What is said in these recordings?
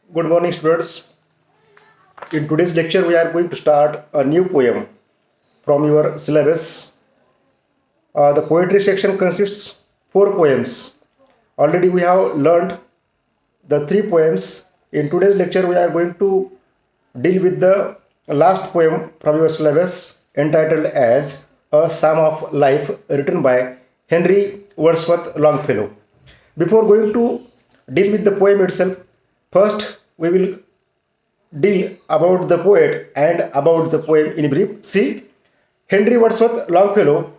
Good morning, students. In today's lecture, we are going to start a new poem from your syllabus. The poetry section consists four poems. Already we have learned the three poems. In today's lecture, we are going to deal with the last poem from your syllabus entitled as A Psalm of Life, written by Henry Wordsworth Longfellow. Before going to deal with the poem itself, first we will deal about the poet and about the poem in brief. See, Henry Wordsworth Longfellow,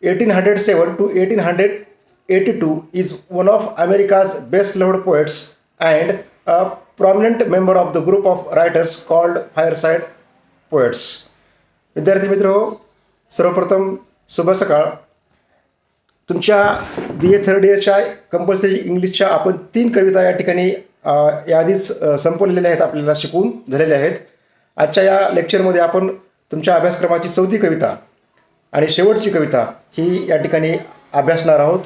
1807 to 1882, is one of America's best loved poets and a prominent member of the group of writers called Fireside Poets. विद्यार्थी मित्र हो, सर्वप्रथम शुभ सकाळ. तुमच्या बी ए third इयरच्या compulsory इंग्लिशच्या आपण 3 कविता या ठिकाणी याआधीच संपवलेल्या आहेत, आपल्याला शिकून झालेल्या आहेत. आजच्या या लेक्चरमध्ये आपण तुमच्या अभ्यासक्रमाची 4थी कविता आणि शेवटची कविता ही या ठिकाणी अभ्यासणार आहोत.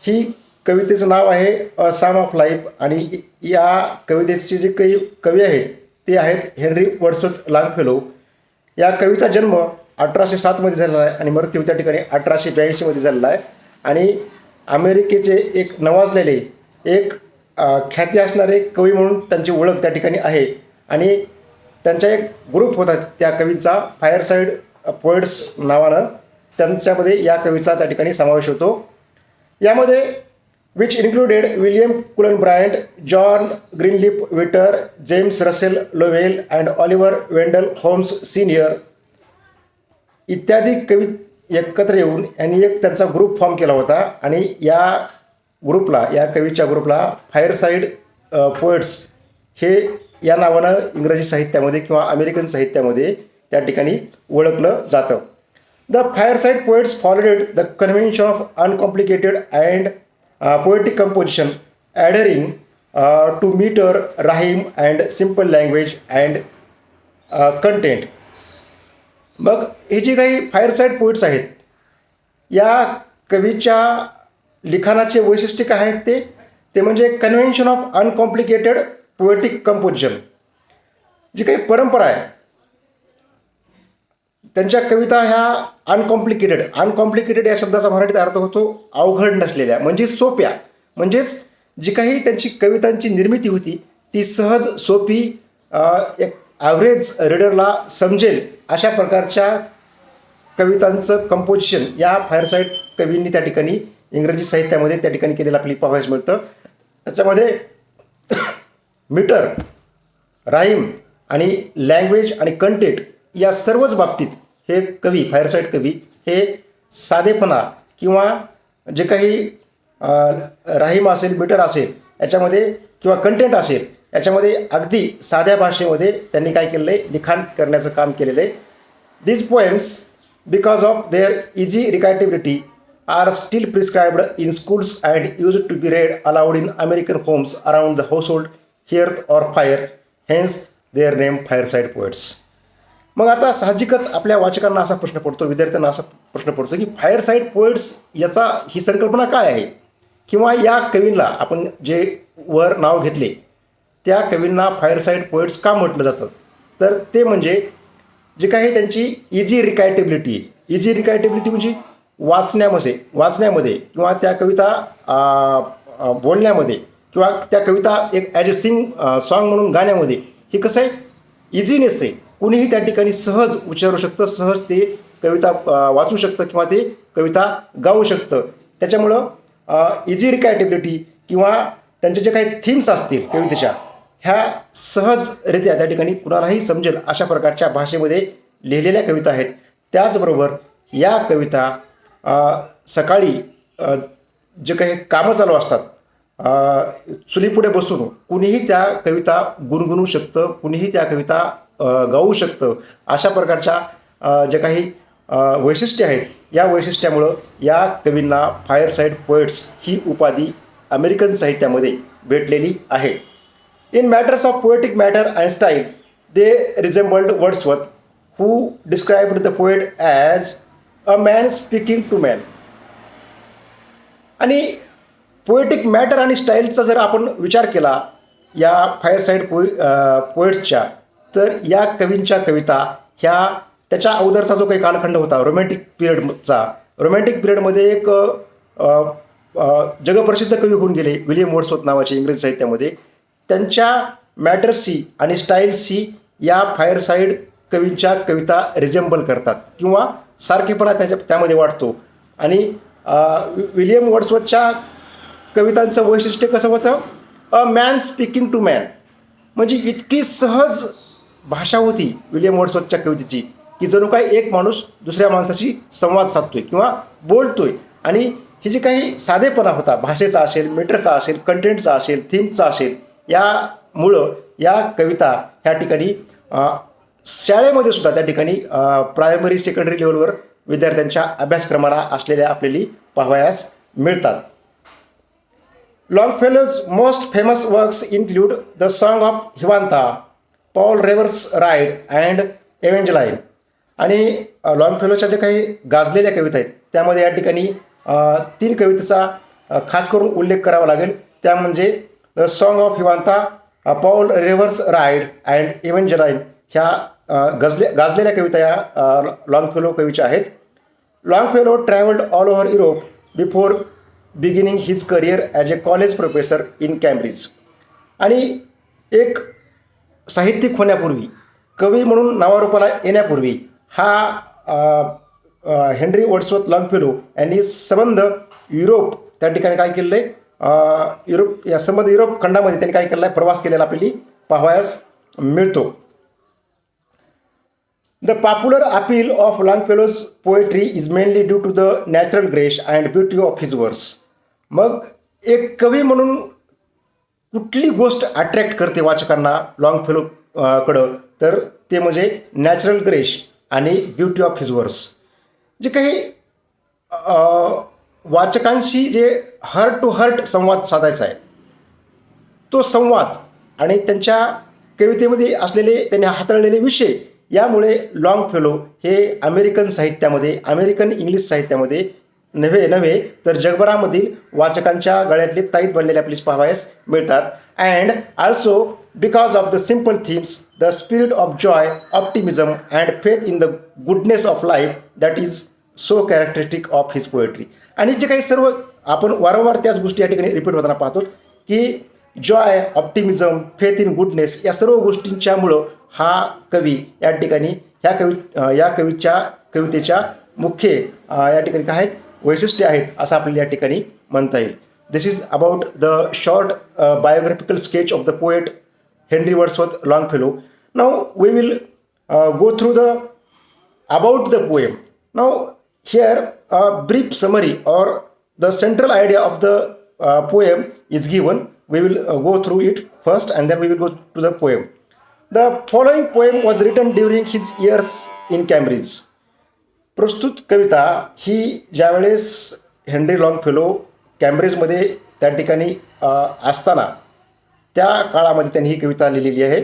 ही कवितेचं नाव आहे अ साम ऑफ लाईफ आणि या कवितेचे जे काही कवी आहेत ते आहेत हेनरी वर्ड्सवर्थ लॉन्गफेलो. या कवीचा जन्म 1807 झालेला आहे आणि मृत्यू त्या ठिकाणी 1882 झालेला आहे. आणि अमेरिकेचे एक नवाजलेले एक ख्याती असणारे कवी म्हणून त्यांची ओळख त्या ठिकाणी आहे. आणि त्यांचा एक ग्रुप होता त्या कवीचा फायरसाईड पोएट्स नावानं, त्यांच्यामध्ये या कवीचा त्या ठिकाणी समावेश होतो. यामध्ये which included William Cullen Bryant, John Greenleaf Whittier, James Russell Lowell and Oliver Wendell Holmes senior इत्यादी कवी एकत्र येऊन यांनी एक त्यांचा ग्रुप फॉर्म केला होता. आणि या कवीच्या ग्रुपला फायरसाईड पोएट्स हे या नावानं इंग्रजी साहित्यामध्ये किंवा अमेरिकन साहित्यामध्ये त्या ठिकाणी ओळखलं जातं. The fireside poets followed the convention of uncomplicated and poetic composition adhering to metre, rhyme and simple language and content. मग हे जे काही फायरसाईड पोएट्स आहेत या कवीच्या लिखाणाचे वैशिष्ट्य काय आहेत ते म्हणजे convention of uncomplicated poetic composition. जी काही परंपरा आहे त्यांच्या कविता ह्या अनकॉम्प्लिकेटेड या शब्दाचा मराठीत अर्थ होतो अवघड नसलेल्या, म्हणजे सोप्या. म्हणजेच जी काही त्यांची कवितांची निर्मिती होती ती सहज सोपी, एक ॲव्हरेज रीडरला समजेल अशा प्रकारच्या कवितांचं कंपोजिशन या फायरसाईड कवींनी त्या ठिकाणी इंग्रजी साहित्यामध्ये त्या ठिकाणी केलेलं आपल्याला पाहायला मिळतं. त्याच्यामध्ये मीटर, राईम आणि लँग्वेज आणि कंटेंट या सर्वच बाबतीत हे कवी फायरसाईड कवी हे साधेपणा किंवा जे काही राहीम असेल, मीटर असेल याच्यामध्ये किंवा कंटेंट असेल याच्यामध्ये अगदी साध्या भाषेमध्ये त्यांनी काय केलेलं आहे, लिखाण करण्याचं काम केलेलं आहे. This poems because of their easy recitability are still prescribed in schools and used to be read aloud in American homes around the household hearth or fire, hence their name fireside poets. मग आता साहजिकच आपल्या वाचकांना असा प्रश्न पडतो, विद्यार्थ्यांना असा प्रश्न पडतो की फायरसाईड पोएट्स याचा ही संकल्पना काय आहे, किंवा या कवींना आपण जे वर नाव घेतले त्या कवींना फायरसाईड पोएट्स का म्हटलं जातं. तर ते म्हणजे जे काही त्यांची इझी रिकायटेबिलिटी म्हणजे वाचण्यामध्ये किंवा त्या कविता बोलण्यामध्ये किंवा त्या कविता एक ॲज अ सॉन्ग म्हणून गाण्यामध्ये हे कसं आहे, इझीनेस आहे. कुणीही त्या ठिकाणी सहज उच्चारू शकतं, सहज ते कविता वाचू शकतं किंवा ते कविता गाऊ शकतं. त्याच्यामुळं इझी किंवा त्यांचे जे काही थीम्स असतील कवितेच्या ह्या सहजरित्या त्या ठिकाणी कुणालाही समजेल अशा प्रकारच्या भाषेमध्ये लिहिलेल्या कविता आहेत. त्याचबरोबर या कविता सकाळी जे काही कामं चालू असतात चुलीपुढे बसून कुणीही त्या कविता गुणगुणू शकतं, कुणीही त्या कविता गाऊ शकतं. अशा प्रकारच्या जे काही वैशिष्ट्ये आहेत या वैशिष्ट्यामुळं या कवींना फायरसाईड पोएट्स ही उपाधी अमेरिकन साहित्यामध्ये भेटलेली आहे. In matters of poetic matter and style they resembled Wordsworth, who described the poet as a man speaking to man. आणि पोएटिक मॅटर आणि स्टाईलचा जर आपण विचार केला या फायरसाईड पोएट्सच्या, तर या कवींच्या कविता ह्या त्याच्या अगोदरचा जो काही कालखंड होता रोमॅन्टिक पिरियडचा, रोमॅन्टिक पिरियडमध्ये एक जगप्रसिद्ध कवी होऊन गेले विलियम वर्ड्सवर्थ नावाचे इंग्रजी साहित्यामध्ये, त्यांच्या मॅटर्सशी आणि स्टाईल्सशी या फायरसाईड कवींच्या कविता रिजेंबल करतात किंवा सारखेपणा त्यामध्ये वाटतो. आणि विलियम वर्ड्सवर्थच्या कवितांचं वैशिष्ट्य कसं होतं, a man speaking to man, म्हणजे इतकी सहज भाषा होती विलियम वर्ड्सवर्थच्या कवितेची की जणू काही एक माणूस दुसऱ्या माणसाशी संवाद साधतोय किंवा बोलतोय. आणि हे जे काही साधेपणा होता भाषेचा असेल, मीटरचा असेल, कंटेंटचा असेल, थीमचा असेल, यामुळं या कविता ह्या ठिकाणी शाळेमध्ये सुद्धा त्या ठिकाणी प्रायमरी सेकंडरी लेवलवर विद्यार्थ्यांच्या अभ्यासक्रमाला असलेल्या आपल्याला पाहावयास मिळतात. Longfellow's most famous works include the Song of Hiawatha, Paul Revere's Ride and Evangeline. आणि लॉन्गफेलोच्या जे काही गाजलेल्या कविता आहेत त्यामध्ये या ठिकाणी 3 कवितेचा खास करून उल्लेख करावा लागेल. त्या म्हणजे the Song of Hiawatha, Paul Revere's Ride and Evangeline ह्या गाजलेल्या कविता या लॉन्गफेलो कवीच्या आहेत. Longfellow travelled all over Europe before beginning his career as a college professor in Cambridge. आणि एक साहित्यिक होण्यापूर्वी, कवी म्हणून नावारूपाला येण्यापूर्वी हा हेनरी वर्ड्सवर्थ लॉन्गफेलो यांनी संबंध युरोप त्या ठिकाणी काय केलेलं आहे, युरोप खंडामध्ये त्यांनी काय केलेलं आहे, प्रवास केलेला आपल्याला पाहावयास मिळतो. The popular appeal of Longfellow's poetry is mainly due to the natural grace and beauty of his verse. मग एक कवी म्हणून कुठली गोष्ट अट्रॅक्ट करते वाचकांना लॉन्गफेलो कडं, तर ते म्हणजे नॅचरल ग्रेस आणि ब्युटी ऑफ हिज वर्स. जे काही वाचकांशी जे हार्ट टू हार्ट संवाद साधायचा आहे, तो संवाद आणि त्यांच्या कवितेमध्ये असलेले त्यांनी हाताळलेले विषय, यामुळे लॉन्गफेलो हे अमेरिकन साहित्यामध्ये, अमेरिकन इंग्लिश साहित्यामध्ये नव्हे तर जगभरामधील वाचकांच्या गळ्यातले ताईत बनलेले आपल्याला पाहावयास मिळतात. And also because of the simple themes, the spirit of Joy, optimism and faith in the goodness of life that is so characteristic of his poetry. आणि जे काही सर्व आपण वारंवार त्याच गोष्टी या ठिकाणी रिपीट होताना पाहतो की Joy, optimism, faith in goodness या सर्व गोष्टींच्यामुळं हा कवी या ठिकाणी या कवितेच्या मुख्य या ठिकाणी काय वैशिष्ट्ये आहेत असं आपल्याला या ठिकाणी म्हणता येईल. This is about the short biographical sketch of the poet Henry Wordsworth Longfellow. Now we will go through the about the poem. Now here a brief summary or the central idea of the poem is given. We will go through it first and then we will go to the poem. The following poem was written during his years in Cambridge. प्रस्तुत कविता ही ज्यावेळेस Henry Longfellow कॅम्ब्रिजमध्ये त्या ठिकाणी असताना त्या काळामध्ये त्यांनी ही कविता लिहिलेली आहे.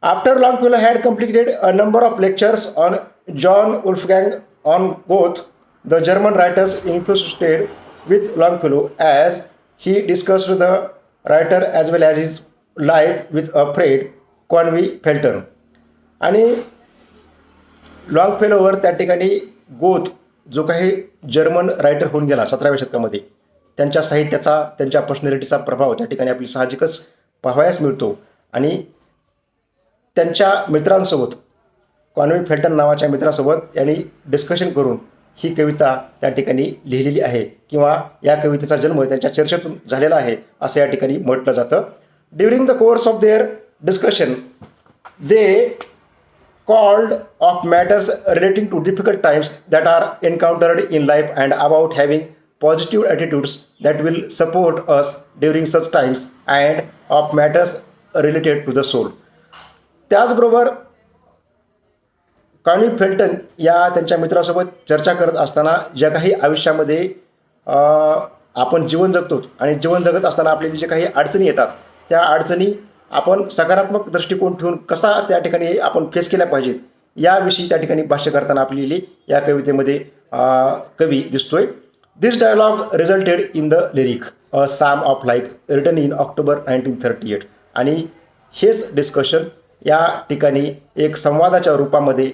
After Longfellow had completed a number of lectures on John Wolfgang on Goethe, the German writers influenced with Longfellow as he discussed the writer as well as his life with a Fred Conway Felton. आणि लॉन्गफेलोवर त्या ठिकाणी Goth जो काही German writer होऊन गेला 17व्या शतकामध्ये, त्यांच्या साहित्याचा, त्यांच्या पर्सनॅलिटीचा प्रभाव त्या ठिकाणी आपली साहजिकच पाहावयास मिळतो. आणि त्यांच्या मित्रांसोबत, कॉन्वी फेल्टन नावाच्या मित्रासोबत यांनी डिस्कशन करून ही कविता त्या ठिकाणी लिहिलेली आहे किंवा या कवितेचा जन्म त्यांच्या चर्चेतून झालेला आहे असं या ठिकाणी म्हटलं जातं. During the course of their discussion, they called of matters relating to difficult times that are encountered in life and about having positive attitudes that will support us during such times and of matters related to the soul. त्याचबरोबर कॉन्वी Felton या त्यांच्या मित्रासोबत चर्चा करत असताना ज्या काही आयुष्यामध्ये आपण जीवन जगतो आणि जीवन जगत असताना आपल्याला जे काही अडचणी येतात, त्या अडचणी आपण सकारात्मक दृष्टिकोन ठेवून कसा त्या ठिकाणी आपण फेस केल्या पाहिजेत याविषयी त्या ठिकाणी भाष्य करताना आपल्याला या कवितेमध्ये कवी दिसतोय. This dialogue resulted in the lyric. A psalm of life written in October 1938. आणि हेच डिस्कशन या ठिकाणी एक संवादाच्या रूपामध्ये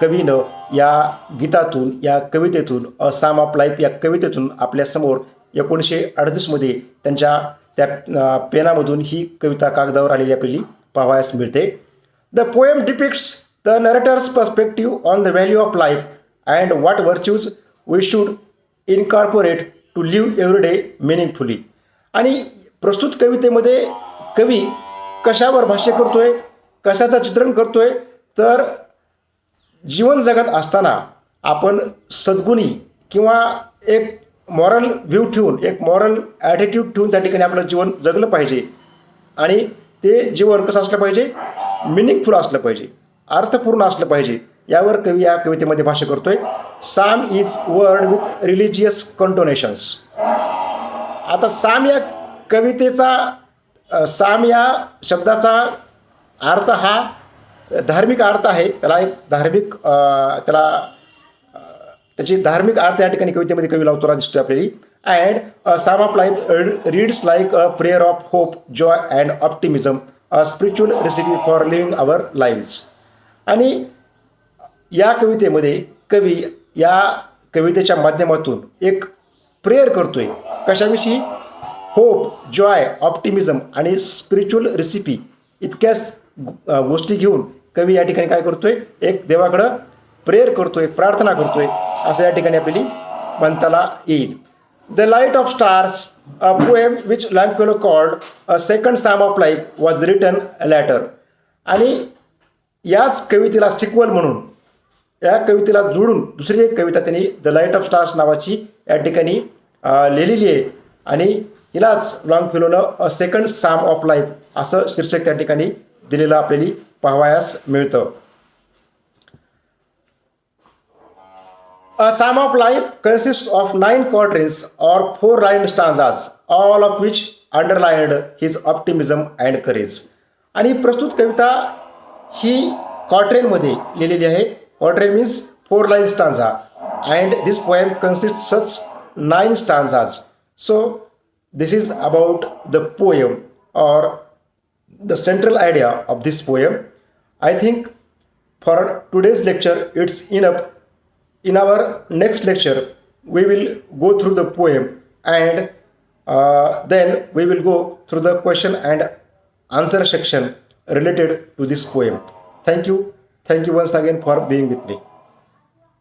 कवीनं या गीतातून, या कवितेतून, अ साम ऑफ लाईफ या कवितेतून आपल्यासमोर 1938मध्ये त्यांच्या त्या पेनामधून ही कविता कागदावर आलेली आपल्याला पाहावयास मिळते. The poem depicts the narrator's perspective on the value of life and what virtues we should incorporate to live every day meaningfully. आणि प्रस्तुत कवितेमध्ये कवी कशावर भाष्य करतोय, कशाचं चित्रण करतोय, तर जीवन जगत असताना आपण सद्गुणी किंवा एक मॉरल व्ह्यू ठेवून, एक मॉरल ॲटिट्यूड ठेवून त्या ठिकाणी आपलं जीवन जगलं पाहिजे. आणि ते जीवन कसं असलं पाहिजे, मिनिंगफुल असलं पाहिजे, अर्थपूर्ण असलं पाहिजे. यावर कवी या कवितेमध्ये भाष्य करतोय. साम इज वर्ड विथ रिलिजियस कंटोनेशन्स. आता साम या कवितेचा, साम या शब्दाचा अर्थ हा धार्मिक अर्थ आहे. त्याला एक धार्मिक त्याची धार्मिक अर्थ या ठिकाणी कवितेमध्ये कवी लावताना दिसतोय आपल्याला. And psalm of life reads like a prayer of hope, joy and optimism, a spiritual recipe for living our lives. आणि या कवितेमध्ये कवी या कवितेच्या माध्यमातून एक प्रेयर करतोय. कशाविषयी? होप, जॉय, ऑप्टिमिझम आणि स्पिरिच्युअल रेसिपी इतक्याच गोष्टी घेऊन कवी या ठिकाणी काय करतोय, एक देवाकडं प्रेयर करतोय, प्रार्थना करतोय, असं या ठिकाणी आपल्याला म्हणताला येईल. The light of stars, a poem which Longfellow called a second psalm of life, was written later. आणि याच कवितेला सिक्वल म्हणून, या कवितेला जोडून दुसरी एक कविता त्यांनी द लाईट ऑफ स्टार्स नावाची या ठिकाणी लिहिलेली आहे. आणि हिलाच लॉन्गफेलोनं a second psalm of life असं शीर्षक त्या ठिकाणी दिलेलं आपल्याला पाहावयास मिळतं. A Psalm of Life consists of 9 quatrains or 4-lined stanzas, all of which underlined his optimism and courage. आणि प्रस्तुत कविता ही क्वाट्रेनमध्ये लिहिलेली आहे. Quatrain means 4-line stanza and this poem consists such 9 stanzas. So this is about the poem or the central idea of this poem. I think for today's lecture it's enough. In our next lecture, we will go through the poem and then we will go through the question and answer section related to this poem. Thank you. Thank you once again for being with me.